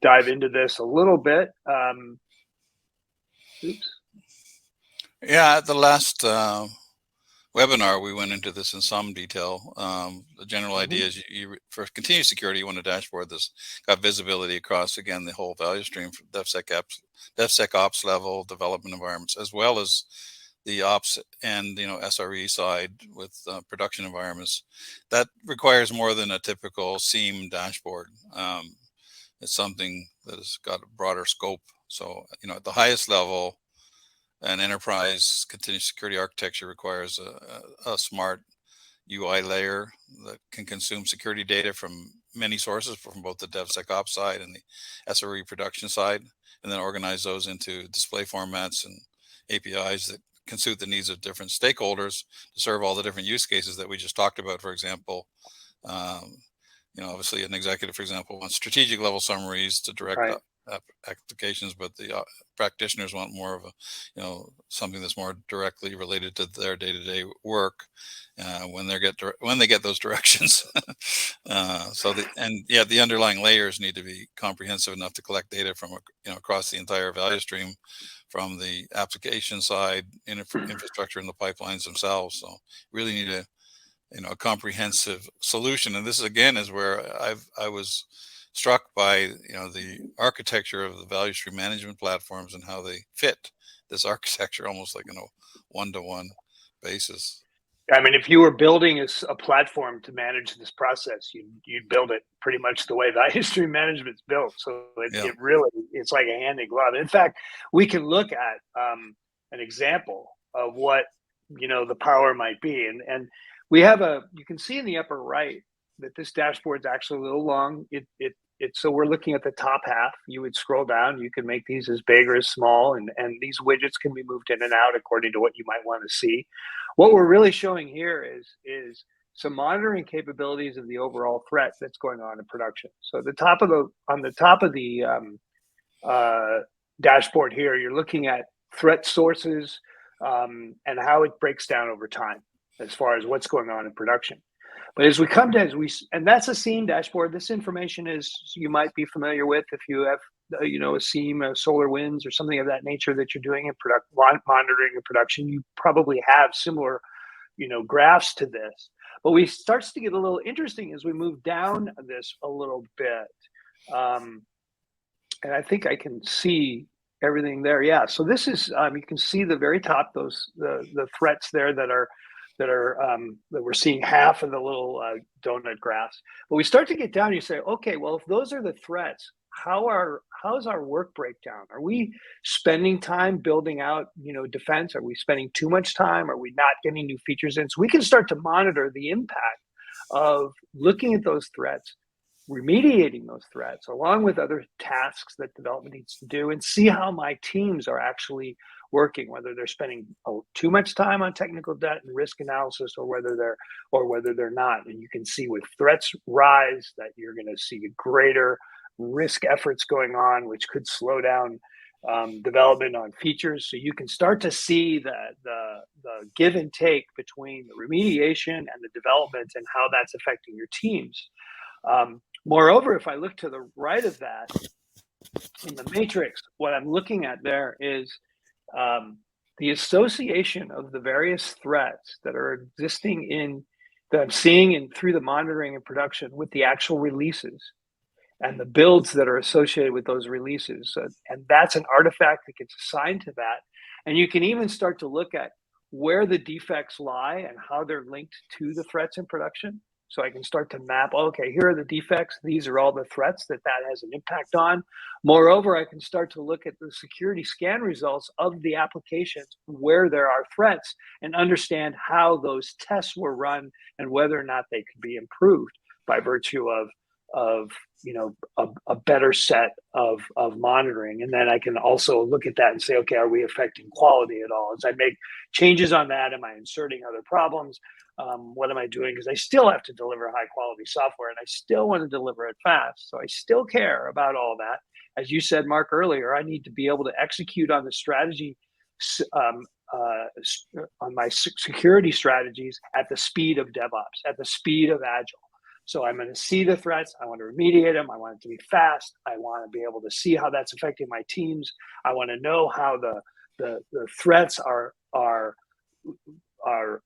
dive into this a little bit.
Yeah, at the last webinar, we went into this in some detail. The general idea is for continuous security, you want a dashboard that's got visibility across, again, the whole value stream from DevSecOps level development environments, as well as the ops and SRE side with production environments. That requires more than a typical SIEM dashboard. It's something that has got a broader scope. So at the highest level, an enterprise continuous security architecture requires a smart UI layer that can consume security data from many sources, from both the DevSecOps side and the SRE production side, and then organize those into display formats and APIs that can suit the needs of different stakeholders to serve all the different use cases that we just talked about. For example, obviously an executive, for example, wants strategic level summaries to direct applications, but the practitioners want more of a, something that's more directly related to their day-to-day work when they get those directions. The underlying layers need to be comprehensive enough to collect data from across the entire value stream, from the application side, infrastructure, and the pipelines themselves. So really need a comprehensive solution. And this again is where I was struck by the architecture of the value stream management platforms and how they fit this architecture almost like one-to-one basis.
I mean, if you were building a platform to manage this process, you'd build it pretty much the way value stream management's built. So it's like a hand in glove. In fact, we can look at an example of what the power might be, and we have you can see in the upper right that this dashboard's actually a little long. So we're looking at the top half. You would scroll down. You can make these as big or as small, and these widgets can be moved in and out according to what you might want to see. What we're really showing here is some monitoring capabilities of the overall threat that's going on in production. So on the top of the dashboard here, you're looking at threat sources and how it breaks down over time as far as what's going on in production. But as we come to, and that's a SIEM dashboard. This information you might be familiar with if you have, a SIEM, SolarWinds, or something of that nature that you're doing in monitoring in production. You probably have similar, graphs to this. But we starts to get a little interesting as we move down this a little bit. And I think I can see everything there. Yeah. So this is, you can see the very top, the threats there that we're seeing half of the little donut graphs. But we start to get down, you say, okay, well, if those are the threats, how's our work breakdown? Are we spending time building out, defense? Are we spending too much time? Are we not getting new features in? So we can start to monitor the impact of looking at those threats, remediating those threats, along with other tasks that development needs to do, and see how my teams are actually working, whether they're spending too much time on technical debt and risk analysis, or whether they're not. And you can see with threats rise that you're going to see greater risk efforts going on, which could slow down development on features. So you can start to see the give and take between the remediation and the development and how that's affecting your teams. Moreover, if I look to the right of that in the matrix, what I'm looking at there is the association of the various threats that are existing that I'm seeing through the monitoring and production with the actual releases and the builds that are associated with those releases. And that's an artifact that gets assigned to that. And you can even start to look at where the defects lie and how they're linked to the threats in production. So I can start to map, okay, here are the defects. These are all the threats that has an impact on. Moreover, I can start to look at the security scan results of the applications where there are threats and understand how those tests were run and whether or not they could be improved by virtue of a better set of monitoring. And then I can also look at that and say, okay, are we affecting quality at all? As I make changes on that, am I inserting other problems? What am I doing? Because I still have to deliver high quality software and I still want to deliver it fast. So I still care about all that. as you said, Mark, earlier, I need to be able to execute on the strategy, on my security strategies at the speed of DevOps, at the speed of Agile. So I'm going to see the threats. I want to remediate them. I want it to be fast. I want to be able to see how that's affecting my teams. I want to know how the threats are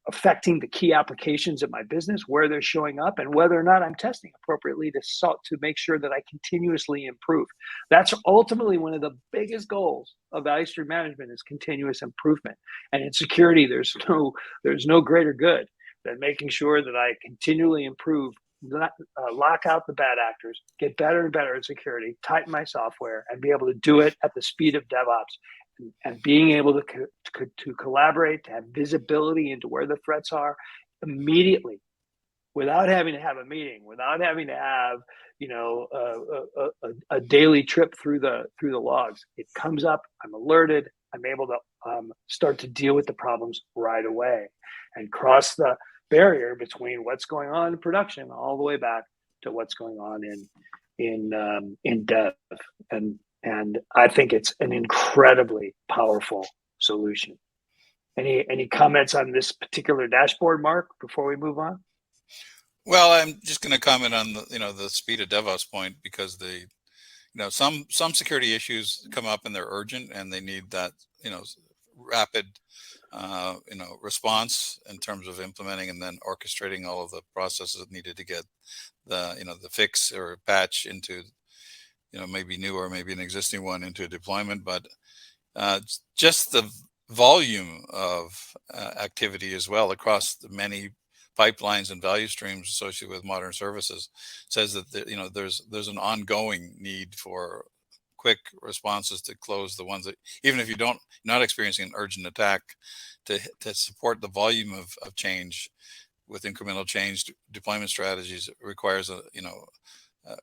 affecting the key applications of my business, where they're showing up, and whether or not I'm testing appropriately to make sure that I continuously improve. That's ultimately one of the biggest goals of value stream management, is continuous improvement. And in security, there's no greater good than making sure that I continually improve, lock out the bad actors, get better and better at security, tighten my software, and be able to do it at the speed of DevOps. And being able to collaborate, to have visibility into where the threats are immediately, without having to have a meeting, without having to have a daily trip through the logs. It comes up, I'm alerted, I'm able to start to deal with the problems right away, and cross the barrier between what's going on in production all the way back to what's going on in dev. And I think it's an incredibly powerful solution. Any comments on this particular dashboard, Mark, before we move on?
Well, I'm just going to comment on the speed of DevOps point, because some security issues come up and they're urgent and they need that rapid response in terms of implementing and then orchestrating all of the processes needed to get the fix or patch into maybe new or maybe an existing one into a deployment. But just the volume of activity as well across the many pipelines and value streams associated with modern services says that there's an ongoing need for quick responses to close the ones that, even if not experiencing an urgent attack, to support the volume of change with incremental change deployment strategies requires an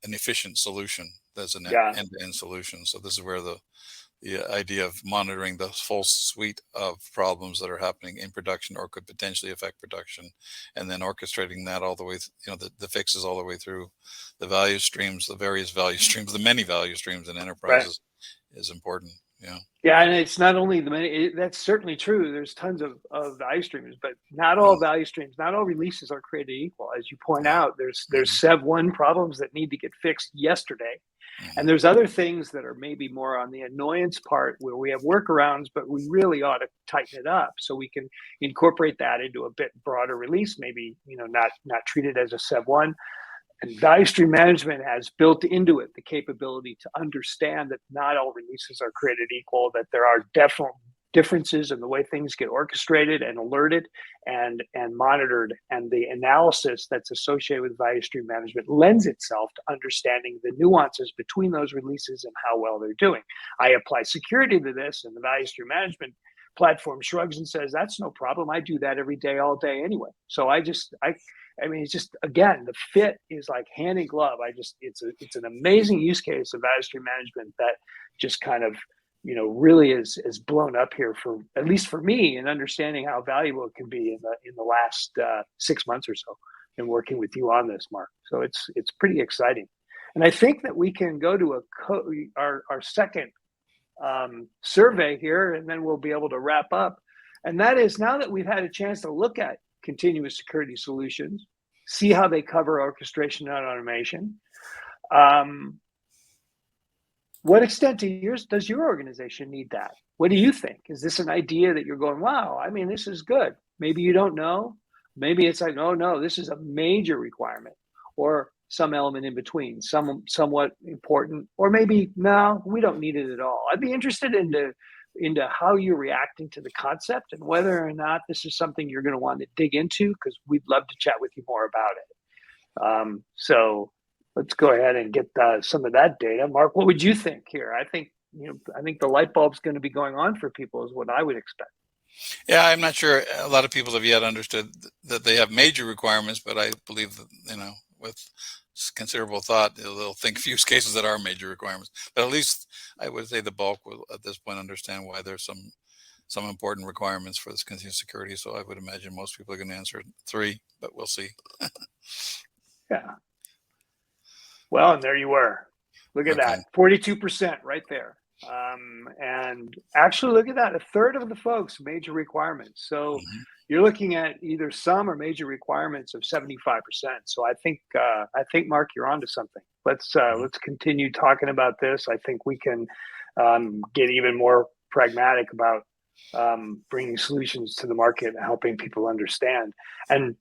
efficient solution. That's an end-to-end solution. So this is where the idea of monitoring the full suite of problems that are happening in production or could potentially affect production, and then orchestrating that all the way, the fixes all the way through the value streams, the various value streams, the many value streams in enterprises, is important.
Yeah, and it's not only the many. That's certainly true. There's tons of value streams, but not all value streams, not all releases are created equal. As you point out, there's Sev 1 problems that need to get fixed yesterday. And there's other things that are maybe more on the annoyance part, where we have workarounds, but we really ought to tighten it up so we can incorporate that into a bit broader release, maybe not treat it as a Sev 1. And value stream management has built into it the capability to understand that not all releases are created equal, that there are definite differences in the way things get orchestrated and alerted and monitored. And the analysis that's associated with value stream management lends itself to understanding the nuances between those releases and how well they're doing. I apply security to this, and the value stream management platform shrugs and says, that's no problem. I do that every day, all day anyway. So it's just, again, the fit is like hand in glove. It's an amazing use case of value stream management that just kind of, really is blown up here, for at least for me, in understanding how valuable it can be in the last 6 months or so in working with you on this, Mark. So it's pretty exciting. And I think that we can go to our second survey here, and then we'll be able to wrap up. And that is, now that we've had a chance to look at continuous security solutions, see how they cover orchestration and automation, what extent does your organization need that? What do you think? Is this an idea that you're going, wow, this is good? Maybe you don't know. Maybe it's like, oh no, this is a major requirement, or some element in between, somewhat important, or maybe, no, we don't need it at all. I'd be interested into how you're reacting to the concept and whether or not this is something you're going to want to dig into, because we'd love to chat with you more about it. So let's go ahead and get some of that data. Mark, what would you think here? I think the light bulb's going to be going on for people, is what I would expect.
Yeah, I'm not sure a lot of people have yet understood that they have major requirements, but I believe that, with considerable thought, they'll think use cases that are major requirements. But at least I would say the bulk will at this point understand why there's some important requirements for this continuous security. So I would imagine most people are going to answer 3, but we'll see.
Yeah. Well, and there you were. Look at
Okay.
that, 42% right there. And actually, look at that, a third of the folks, major requirements. So
Mhm.
you're looking at either some or major requirements of 75%. So I think Mark, you're onto something. Let's continue talking about this. I think we can get even more pragmatic about bringing solutions to the market and helping people understand. And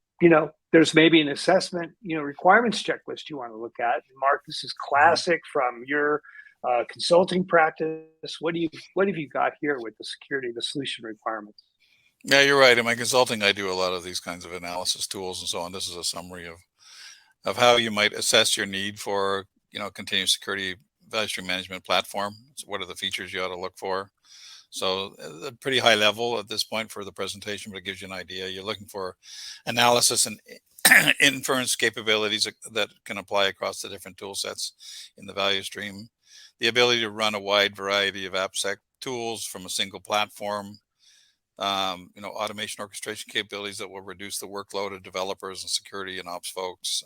there's maybe an assessment, requirements checklist you want to look at. Mark, this is classic from your consulting practice. What have you got here with the security, the solution requirements?
Yeah, you're right. In my consulting, I do a lot of these kinds of analysis tools and so on. This is a summary of how you might assess your need for, continuous security value stream management platform. So what are the features you ought to look for? So a pretty high level at this point for the presentation, but it gives you an idea. You're looking for analysis and inference capabilities that can apply across the different tool sets in the value stream. The ability to run a wide variety of AppSec tools from a single platform. Automation orchestration capabilities that will reduce the workload of developers and security and ops folks.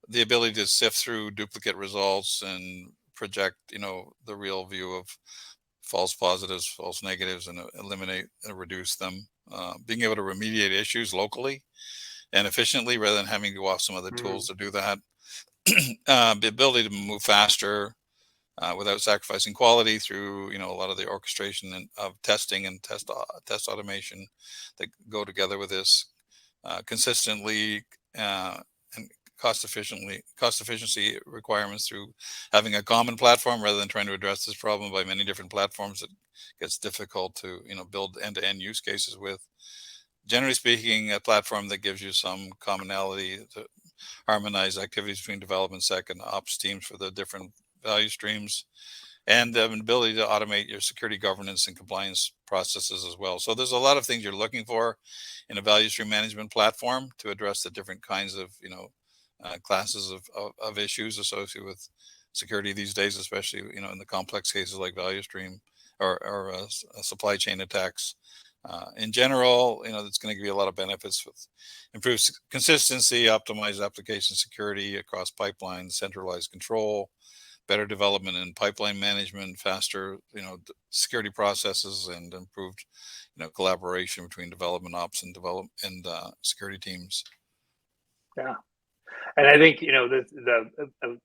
The ability to sift through duplicate results and project, the real view of false positives, false negatives, and eliminate and reduce them. Being able to remediate issues locally and efficiently rather than having to go off some other tools to do that. The ability to move faster without sacrificing quality through, a lot of the orchestration of testing and test automation that go together with this. Consistently and cost efficiency requirements through having a common platform rather than trying to address this problem by many different platforms that gets difficult to build end-to-end use cases with. Generally speaking, a platform that gives you some commonality to harmonize activities between development, sec, and ops teams for the different value streams, and an ability to automate your security governance and compliance processes as well. So there's a lot of things you're looking for in a value stream management platform to address the different kinds of classes of issues associated with security these days, especially in the complex cases like value stream or supply chain attacks. In general, it's going to give you a lot of benefits with improved consistency, optimized application security across pipelines, centralized control, better development and pipeline management, faster, security processes, and improved, collaboration between development ops and security teams.
Yeah. And I think the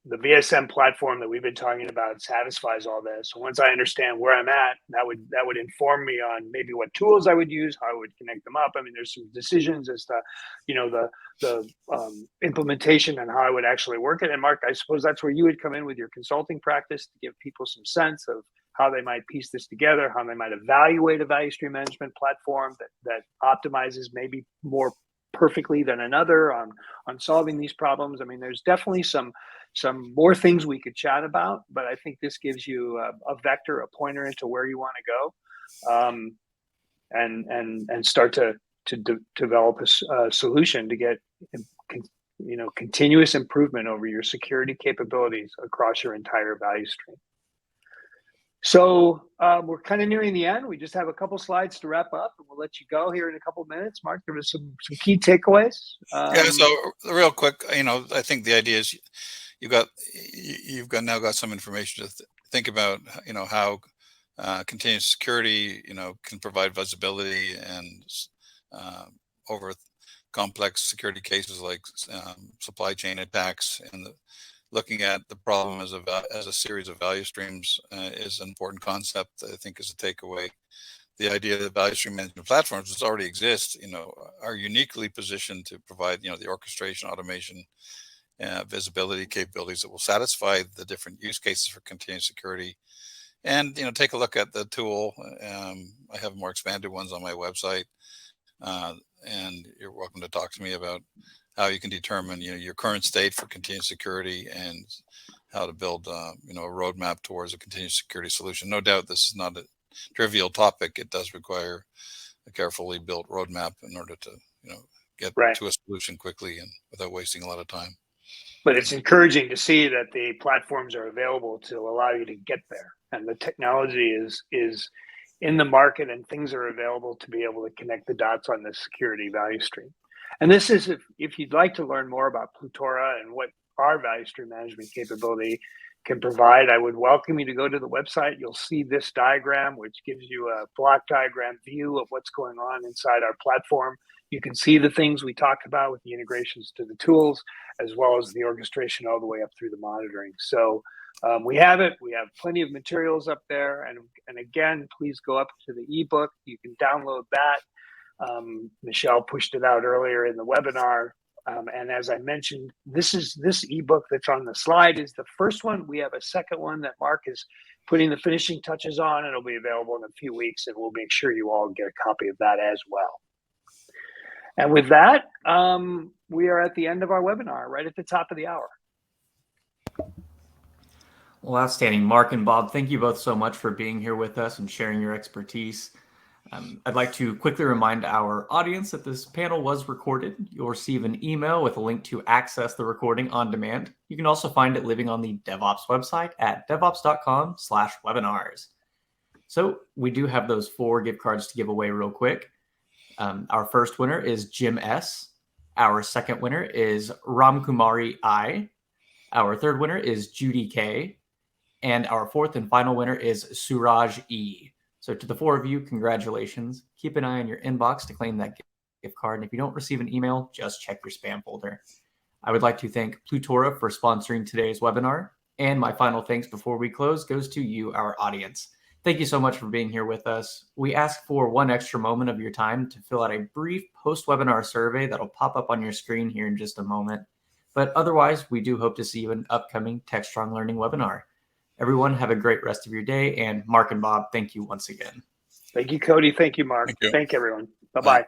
VSM platform that we've been talking about satisfies all this. So once I understand where I'm at, that would inform me on maybe what tools I would use, how I would connect them up. I mean, there's some decisions as to the implementation and how I would actually work it. And Mark, I suppose that's where you would come in with your consulting practice to give people some sense of how they might piece this together, how they might evaluate a value stream management platform that optimizes maybe more perfectly than another on solving these problems. I mean, there's definitely some more things we could chat about, but I think this gives you a vector, a pointer into where you want to go, and start to develop a solution to get continuous improvement over your security capabilities across your entire value stream. So we're kind of nearing the end. We just have a couple slides to wrap up, and we'll let you go here in a couple of minutes. Mark, there was some key takeaways.
So real quick, I think the idea is you've now got some information to think about, how continuous security, can provide visibility and over complex security cases like supply chain attacks, and looking at the problem as a series of value streams is an important concept. I think is a takeaway. The idea that value stream management platforms, which already exist, are uniquely positioned to provide, the orchestration, automation, visibility capabilities that will satisfy the different use cases for continuous security. And take a look at the tool. I have more expanded ones on my website, and you're welcome to talk to me about how you can determine your current state for continuous security and how to build a roadmap towards a continuous security solution. No doubt this is not a trivial topic. It does require a carefully built roadmap in order to get to a solution quickly and without wasting a lot of time.
But it's encouraging to see that the platforms are available to allow you to get there, and the technology is in the market, and things are available to be able to connect the dots on the security value stream. And this is if you'd like to learn more about Plutora and what our value stream management capability can provide. I would welcome you to go to the website. You'll see this diagram, which gives you a block diagram view of what's going on inside our platform. You can see the things we talked about with the integrations to the tools, as well as the orchestration all the way up through the monitoring. So we have it. We have plenty of materials up there. And again, please go up to the ebook. You can download that. Michelle pushed it out earlier in the webinar. And as I mentioned, this ebook that's on the slide is the first one. We have a second one that Mark is putting the finishing touches on, and it'll be available in a few weeks, and we'll make sure you all get a copy of that as well. And with that, we are at the end of our webinar, right at the top of the hour.
Well, outstanding. Mark and Bob, thank you both so much for being here with us and sharing your expertise. I'd like to quickly remind our audience that this panel was recorded. You'll receive an email with a link to access the recording on demand. You can also find it living on the DevOps website at devops.com/webinars. So we do have those 4 gift cards to give away real quick. Our first winner is Jim S. Our second winner is Ramkumari I. Our third winner is Judy K. And our fourth and final winner is Suraj E. So to the 4 of you, congratulations. Keep an eye on your inbox to claim that gift card. And if you don't receive an email, just check your spam folder. I would like to thank Plutora for sponsoring today's webinar. And my final thanks before we close goes to you, our audience. Thank you so much for being here with us. We ask for 1 extra moment of your time to fill out a brief post-webinar survey that'll pop up on your screen here in just a moment. But otherwise, we do hope to see you in an upcoming Techstrong Learning webinar. Everyone, have a great rest of your day. And Mark and Bob, thank you once again.
Thank you, Cody. Thank you, Mark.
Thank you.
Thank everyone. Bye-bye.